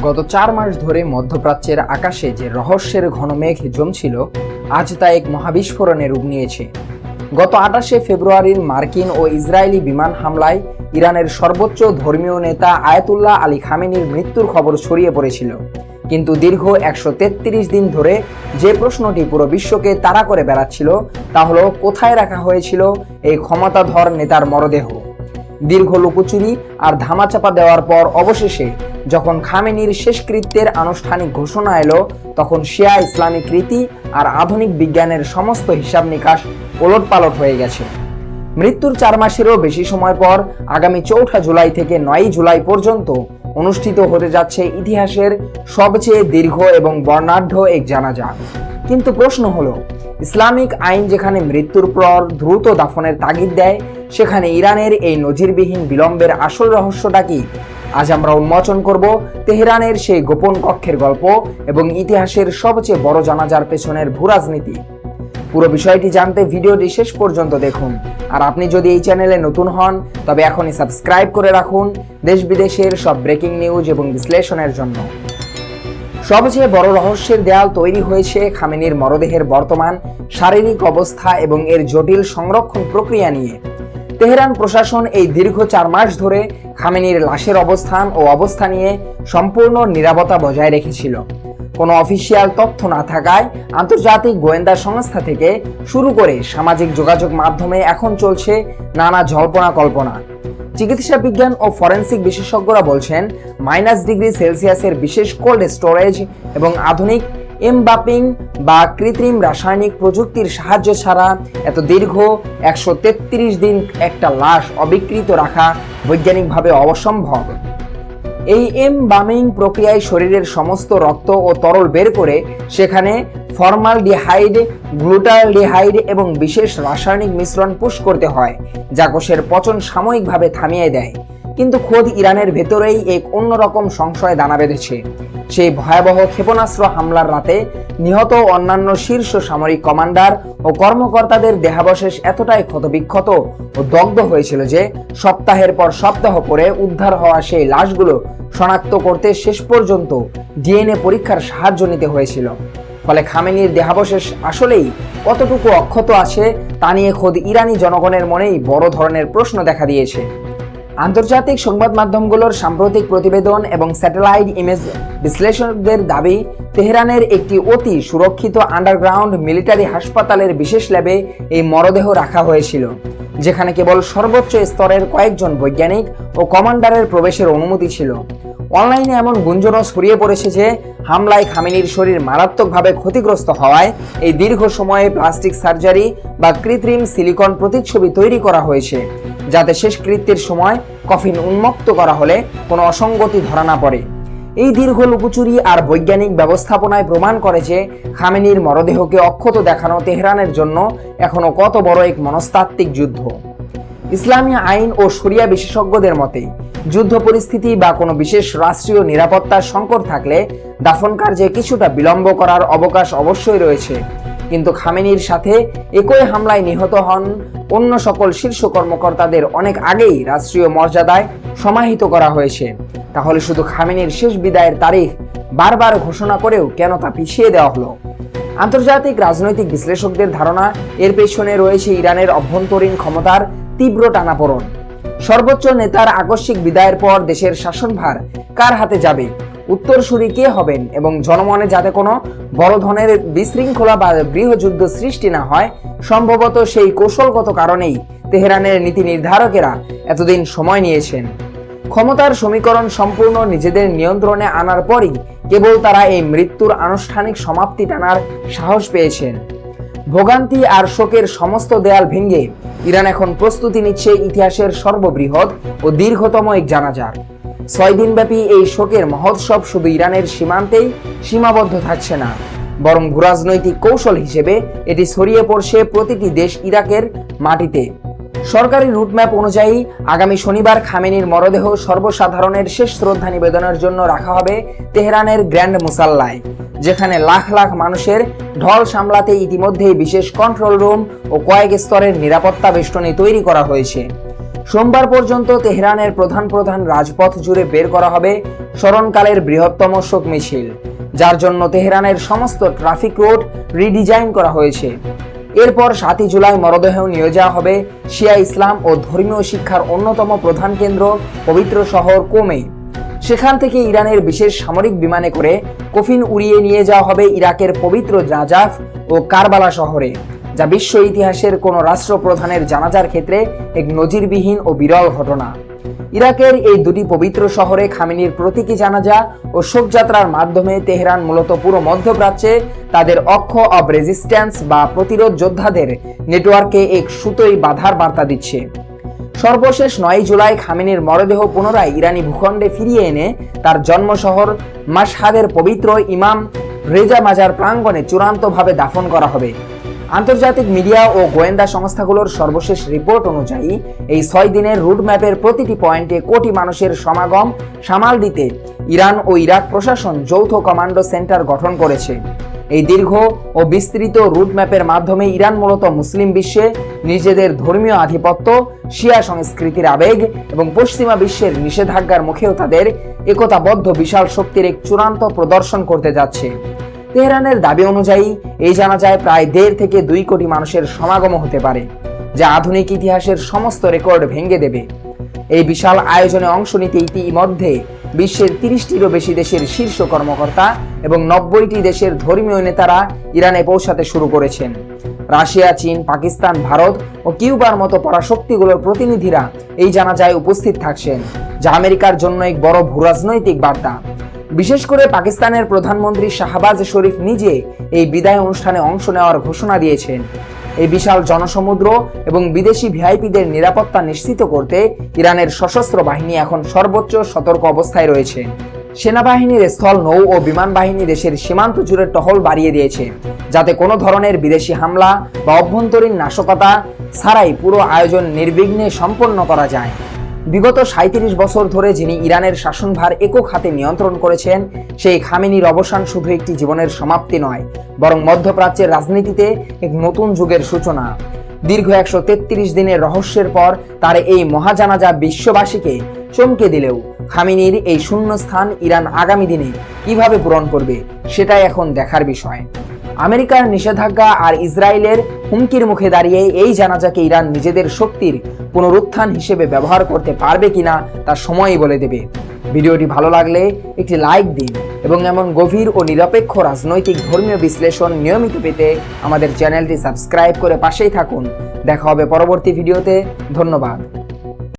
গত 4 মাস ধরে মধ্যপ্রাচ্যের আকাশে যে রহস্যের ঘন মেঘ জমছিল, আজ তা এক মহাবিস্ফোরণে রূপ নিয়েছে। গত 28শে ফেব্রুয়ারির মার্কিন ও ইসরায়েলি বিমান হামলায় ইরানের সর্বোচ্চ ধর্মীয় নেতা আয়াতুল্লাহ আলী খামেনির মৃত্যুর খবর ছড়িয়ে পড়েছিল। কিন্তু দীর্ঘ 133 দিন ধরে যে প্রশ্নটি পুরো বিশ্বকে তাড়া করে বেড়াচ্ছিল তা হলো, কোথায় রাখা হয়েছিল এই ক্ষমতাধর নেতার মরদেহ। দীর্ঘ লুকোচুরি আর ধামাচাপা দেওয়ার পর অবশেষে যখন খামেনির শেষকৃত্যের আনুষ্ঠানিক ঘোষণা এলো, তখন শিয়া ইসলামিক রীতি আর আধুনিক বিজ্ঞানের সমস্ত হিসাব নিকাশ ওলটপালট হয়ে গেছে। মৃত্যুর 4 মাসেরও বেশি সময় পর আগামী 4 জুলাই থেকে 9 জুলাই পর্যন্ত অনুষ্ঠিত হতে যাচ্ছে ইতিহাসের সবচেয়ে দীর্ঘ এবং বর্ণাঢ্য এক জানাজা। কিন্তু প্রশ্ন হলো, ইসলামিক আইন যেখানে মৃত্যুর পর দ্রুত দাফনের তাগিদ দেয়, সেখানে ইরানের এই নজিরবিহীন বিলম্বের আসল রহস্যটা কি? আজ আমরা উন্মোচন করব তেহরানের সেই গোপন কক্ষের গল্প এবং ইতিহাসের সবচেয়ে বড় জানাজার পেছনের ভূরাজনীতি। পুরো বিষয়টি জানতে ভিডিওটি শেষ পর্যন্ত দেখুন। আর আপনি যদি এই চ্যানেলে নতুন হন, তবে এখনই সাবস্ক্রাইব করে রাখুন দেশ বিদেশের সব ব্রেকিং নিউজ এবং বিশ্লেষণের জন্য। সবচেয়ে বড় রহস্যের দেয়াল তৈরি হয়েছে খামেনির মরদেহের বর্তমান শারীরিক অবস্থা এবং এর জটিল সংরক্ষণ প্রক্রিয়া নিয়ে। তেহরান প্রশাসন এই দীর্ঘ 4 মাস ধরে খামেনির লাশের অবস্থান ও অবস্থা নিয়ে সম্পূর্ণ নীরবতা বজায় রেখেছিল। কোনো অফিসিয়াল তথ্য না থাকায় আন্তর্জাতিক গোয়েন্দা সংস্থা থেকে শুরু করে সামাজিক যোগাযোগ মাধ্যমে এখন চলছে নানা জল্পনা কল্পনা। চিকিৎসা বিজ্ঞান ও ফরেনসিক বিশেষজ্ঞরা বলছেন, -ডিগ্রি সেলসিয়াসের বিশেষ কোল্ড স্টোরেজ এবং আধুনিক এমবাপিং বা কৃত্রিম রাসায়নিক প্রযুক্তির সাহায্য ছাড়া এত দীর্ঘ 133 দিন একটা লাশ অবিকৃত রাখা বৈজ্ঞানিকভাবে অসম্ভব। এই এমবামিং প্রক্রিয়ায় শরীরের সমস্ত রক্ত ও তরল বের করে সেখানে ফর্মালডিহাইড, গ্লুটালডিহাইড এবং বিশেষ রাসায়নিক মিশ্রণ পুশ করতে হয়, যা কোষের পচন সাময়িকভাবে থামিয়ে দেয়। কিন্তু খোদ ইরানের ভেতরেই এক অন্যরকম সংশয় দানা বেঁধেছে। সেই ভয়াবহ ক্ষেপণাস্ত্র হামলার রাতে নিহত অন্যান্য শীর্ষ সামরিক কমান্ডার ও কর্মকর্তাদের দেহাবশেষ এতটাই ক্ষতবিক্ষত ও দগ্ধ হয়েছিল যে সপ্তাহের পর সপ্তাহ পরে উদ্ধার হওয়া সেই লাশগুলো শনাক্ত করতে শেষ পর্যন্ত ডিএনএ পরীক্ষার সাহায্য নিতে হয়েছিল। ফলে খামেনির দেহাবশেষ আসলেই কতটুকু অক্ষত আছে তা নিয়ে খোদ ইরানি জনগণের মনেই বড় ধরনের প্রশ্ন দেখা দিয়েছে। আন্তর্জাতিক সংবাদ মাধ্যমগুলোর সাম্প্রতিক প্রতিবেদন এবং স্যাটেলাইট ইমেজ বিশ্লেষকদের দাবি, তেহরানের একটি অতি সুরক্ষিত আন্ডারগ্রাউন্ড মিলিটারি হাসপাতালের বিশেষ ল্যাবে এই মরদেহ রাখা হয়েছিল, যেখানে কেবল সর্বোচ্চ স্তরের কয়েকজন বৈজ্ঞানিক ও কমান্ডারের প্রবেশের অনুমতি ছিল। অনলাইনে এমন গুঞ্জনও ছড়িয়ে পড়েছে যে হামলায় খামেনির শরীর মারাত্মকভাবে ক্ষতিগ্রস্ত হওয়ায় এই দীর্ঘ সময়ে প্লাস্টিক সার্জারি বা কৃত্রিম সিলিকন প্রতিচ্ছবি তৈরি করা হয়েছে, যাতে শেষকৃত্যের সময় কফিন উন্মুক্ত করা হলে কোনো অসঙ্গতি ধরা না পড়ে। এই দীর্ঘ লুকোচুরি আর বৈজ্ঞানিক ব্যবস্থাপনায় প্রমাণ করে যে খামেনির মরদেহকে অক্ষত দেখানো তেহরানের জন্য এখনো কত বড় এক মনস্তাত্ত্বিক যুদ্ধ। ইসলামী আইন ও শরিয়া বিশেষজ্ঞদের মতে, যুদ্ধ পরিস্থিতি বা কোনো বিশেষ রাষ্ট্রীয় নিরাপত্তার সংকট থাকলে দাফন কার্যে কিছুটা বিলম্ব করার অবকাশ অবশ্যই রয়েছে। কিন্তু খামেনির সাথে একই হামলায় নিহত হন অন্য সকল শীর্ষ কর্মকর্তাদের অনেক আগেই রাষ্ট্রীয় মর্যাদায় সমাহিত করা হয়েছে। তাহলে শুধু খামেনির শেষ বিদায়ের তারিখ বারবার ঘোষণা করেও কেন তা পিছিয়ে দেওয়া হলো? আন্তর্জাতিক রাজনৈতিক বিশ্লেষকদের ধারণা, এর পেছনে রয়েছে ইরানের অভ্যন্তরীণ ক্ষমতার তীব্র টানাপোড়েন। সর্বোচ্চ নেতার আকস্মিক বিদায়ের পর দেশের শাসনভার কার হাতে যাবে, উত্তরসূরি কে হবেন এবং জনমনে যাতে কোনো বড় ধরনের বিশৃঙ্খলা বা গৃহযুদ্ধ সৃষ্টি না হয়, সম্ভবত সেই কৌশলগত কারণেই তেহরানের নীতি নির্ধারকেরা এতদিন সময় নিয়েছেন। ক্ষমতার সমীকরণ সম্পূর্ণ নিজেদের নিয়ন্ত্রণে আনার পরই কেবল তারা এই মৃত্যুর আনুষ্ঠানিক সমাপ্তি টানার সাহস পেয়েছেন। ভোগান্তি আর শোকের সমস্ত দেয়াল ভেঙে ইরান এখন প্রস্তুতি নিচ্ছে ইতিহাসের সর্ববৃহৎ ও দীর্ঘতম এক জানাজার। 6 দিনব্যাপী এই শোকের মহোৎসব শুধু ইরানের সীমান্তেই সীমাবদ্ধ থাকছে না, বরং ভূরাজনৈতিক কৌশল হিসেবে এটি ছড়িয়ে পড়ছে প্রতিটি দেশ ইরাকের মাটিতে। সরকারি রুটম্যাপ অনুযায়ী আগামী শনিবার খামেনির মরদেহ সর্বসাধারণের শেষ শ্রদ্ধা নিবেদনের জন্য রাখা হবে তেহরানের গ্র্যান্ড মুসাল্লায়, যেখানে লাখ লাখ মানুষের ঢল সামলাতে ইতিমধ্যেই বিশেষ কন্ট্রোল রুম ও কয়েক স্তরের নিরাপত্তা বেষ্টনী তৈরি করা হয়েছে। সোমবার পর্যন্ত তেহরানের প্রধান প্রধান রাজপথ জুড়ে বের করা হবে স্মরণকালের বৃহত্তম শোক মিছিল, যার জন্য তেহরানের সমস্ত ট্রাফিক রোড রিডিজাইন করা হয়েছে। এরপর 7 জুলাই মরদেহ নিয়ে যাওয়া হবে শিয়া ইসলাম ও ধর্মীয় শিক্ষার অন্যতম প্রধান কেন্দ্র পবিত্র শহর কোমে। সেখান থেকে ইরানের বিশেষ সামরিক বিমানে করে কফিন উড়িয়ে নিয়ে যাওয়া হবে ইরাকের পবিত্র নাজাফ ও কারবালা শহরে, যা বিশ্ব ইতিহাসের কোনো রাষ্ট্রপ্রধানের জানাজার ক্ষেত্রে এক নজিরবিহীন ও বিরল ঘটনা। ইরাকের এই দুটি পবিত্র শহরে খামেনির প্রতীকী জানাজা ও শোকযাত্রার মাধ্যমে তেহরান মূলত পুরো মধ্যপ্রাচ্যে তাদের অক্ষ অব রেজিস্ট্যান্স বা প্রতিরোধ যোদ্ধাদের নেটওয়ার্কে এক সুতোই বাধার বার্তা দিচ্ছে। সর্বশেষ 9 জুলাই খামেনির মরদেহ পুনরায় ইরানি ভূখণ্ডে ফিরিয়ে এনে তার জন্মশহর মাশহাদের পবিত্র ইমাম রেজা মাজার প্রাঙ্গণে চূড়ান্তভাবে দাফন করা হবে। আন্তর্জাতিক মিডিয়া ও গোয়েন্দা সংস্থাগুলোর সর্বশেষ রিপোর্ট অনুযায়ী এই 6 দিনের রুটম্যাপের প্রতিটি পয়েন্টে কোটি মানুষের সমাগম সামাল দিতে ইরান ও ইরাক প্রশাসন যৌথ কমান্ডো সেন্টার গঠন করেছে। এই দীর্ঘ ও বিস্তৃত রুটম্যাপের মাধ্যমে ইরান মূলত মুসলিম বিশ্বে নিজেদের ধর্মীয় আধিপত্য, শিয়া সংস্কৃতির আবেগ এবং পশ্চিমা বিশ্বের নিষেধাজ্ঞার মুখেও তাদের একতাবদ্ধ বিশাল শক্তির এক চূড়ান্ত প্রদর্শন করতে যাচ্ছে। তেহরানের দাবি অনুযায়ী এই জানাজায় প্রায় 1.5 থেকে 2 কোটি মানুষের সমাগম হতে পারে, যা আধুনিক ইতিহাসের সমস্ত রেকর্ড ভেঙে দেবে। এই বিশাল আয়োজনে অংশ নিতে ইতিমধ্যে বিশ্বের 30টিরও বেশি দেশের শীর্ষ কর্মকর্তা এবং 90টি দেশের ধর্মীয় নেতারা ইরানে পৌঁছাতে শুরু করেছেন। রাশিয়া, চীন, পাকিস্তান, ভারত ও কিউবার মতো পরাশক্তিগুলোর প্রতিনিধিরা এই জানাজায় উপস্থিত থাকছেন, যা আমেরিকার জন্য এক বড় ভূরাজনৈতিক বার্তা। বিশেষ করে পাকিস্তানের প্রধানমন্ত্রী শাহবাজ শরীফ নিজে এই বিদায় অনুষ্ঠানে অংশ নেওয়ার ঘোষণা দিয়েছেন। এই বিশাল জনসমুদ্র এবং বিদেশি ভিআইপিদের নিরাপত্তা নিশ্চিত করতে ইরানের সশস্ত্র বাহিনী এখন সর্বোচ্চ সতর্ক অবস্থায় রয়েছে। সেনাবাহিনীর স্থল, নৌ ও বিমান বাহিনী দেশের সীমান্ত জুড়ে টহল বাড়িয়ে দিয়েছে, যাতে কোনো ধরনের বিদেশি হামলা বা অভ্যন্তরীণ নাশকতা ছাড়াই পুরো আয়োজন নির্বিঘ্নে সম্পন্ন করা যায়। বিগত 37 বছর ধরে যিনি ইরানের শাসনভার একক হাতে নিয়ন্ত্রণ করেছেন, সেই খামেনির অবসান শুধু একটি জীবনের সমাপ্তি নয়, বরং মধ্যপ্রাচ্যের রাজনীতিতে এক নতুন যুগের সূচনা। দীর্ঘ 133 দিনের রহস্যের পর তার এই মহাজানাজা বিশ্ববাসীকে চমকে দিলেও খামেনির এই শূন্য স্থান ইরান আগামী দিনে কিভাবে পূরণ করবে, সেটাই এখন দেখার বিষয়। আমেরিকার নিষেধাজ্ঞা আর ইসরায়েলের হুমকির মুখে দাঁড়িয়ে এই জানাজাকে ইরান নিজেদের শক্তির পুনরুত্থান হিসেবে ব্যবহার করতে পারবে কিনা তা সময়ই বলে দেবে। ভিডিওটি ভালো লাগলে একটি লাইক দিন এবং এমন গভীর ও নিরপেক্ষ রাজনৈতিক ধর্মীয় বিশ্লেষণ নিয়মিত পেতে আমাদের চ্যানেলটি সাবস্ক্রাইব করে পাশেই থাকুন। দেখা হবে পরবর্তী ভিডিওতে। ধন্যবাদ।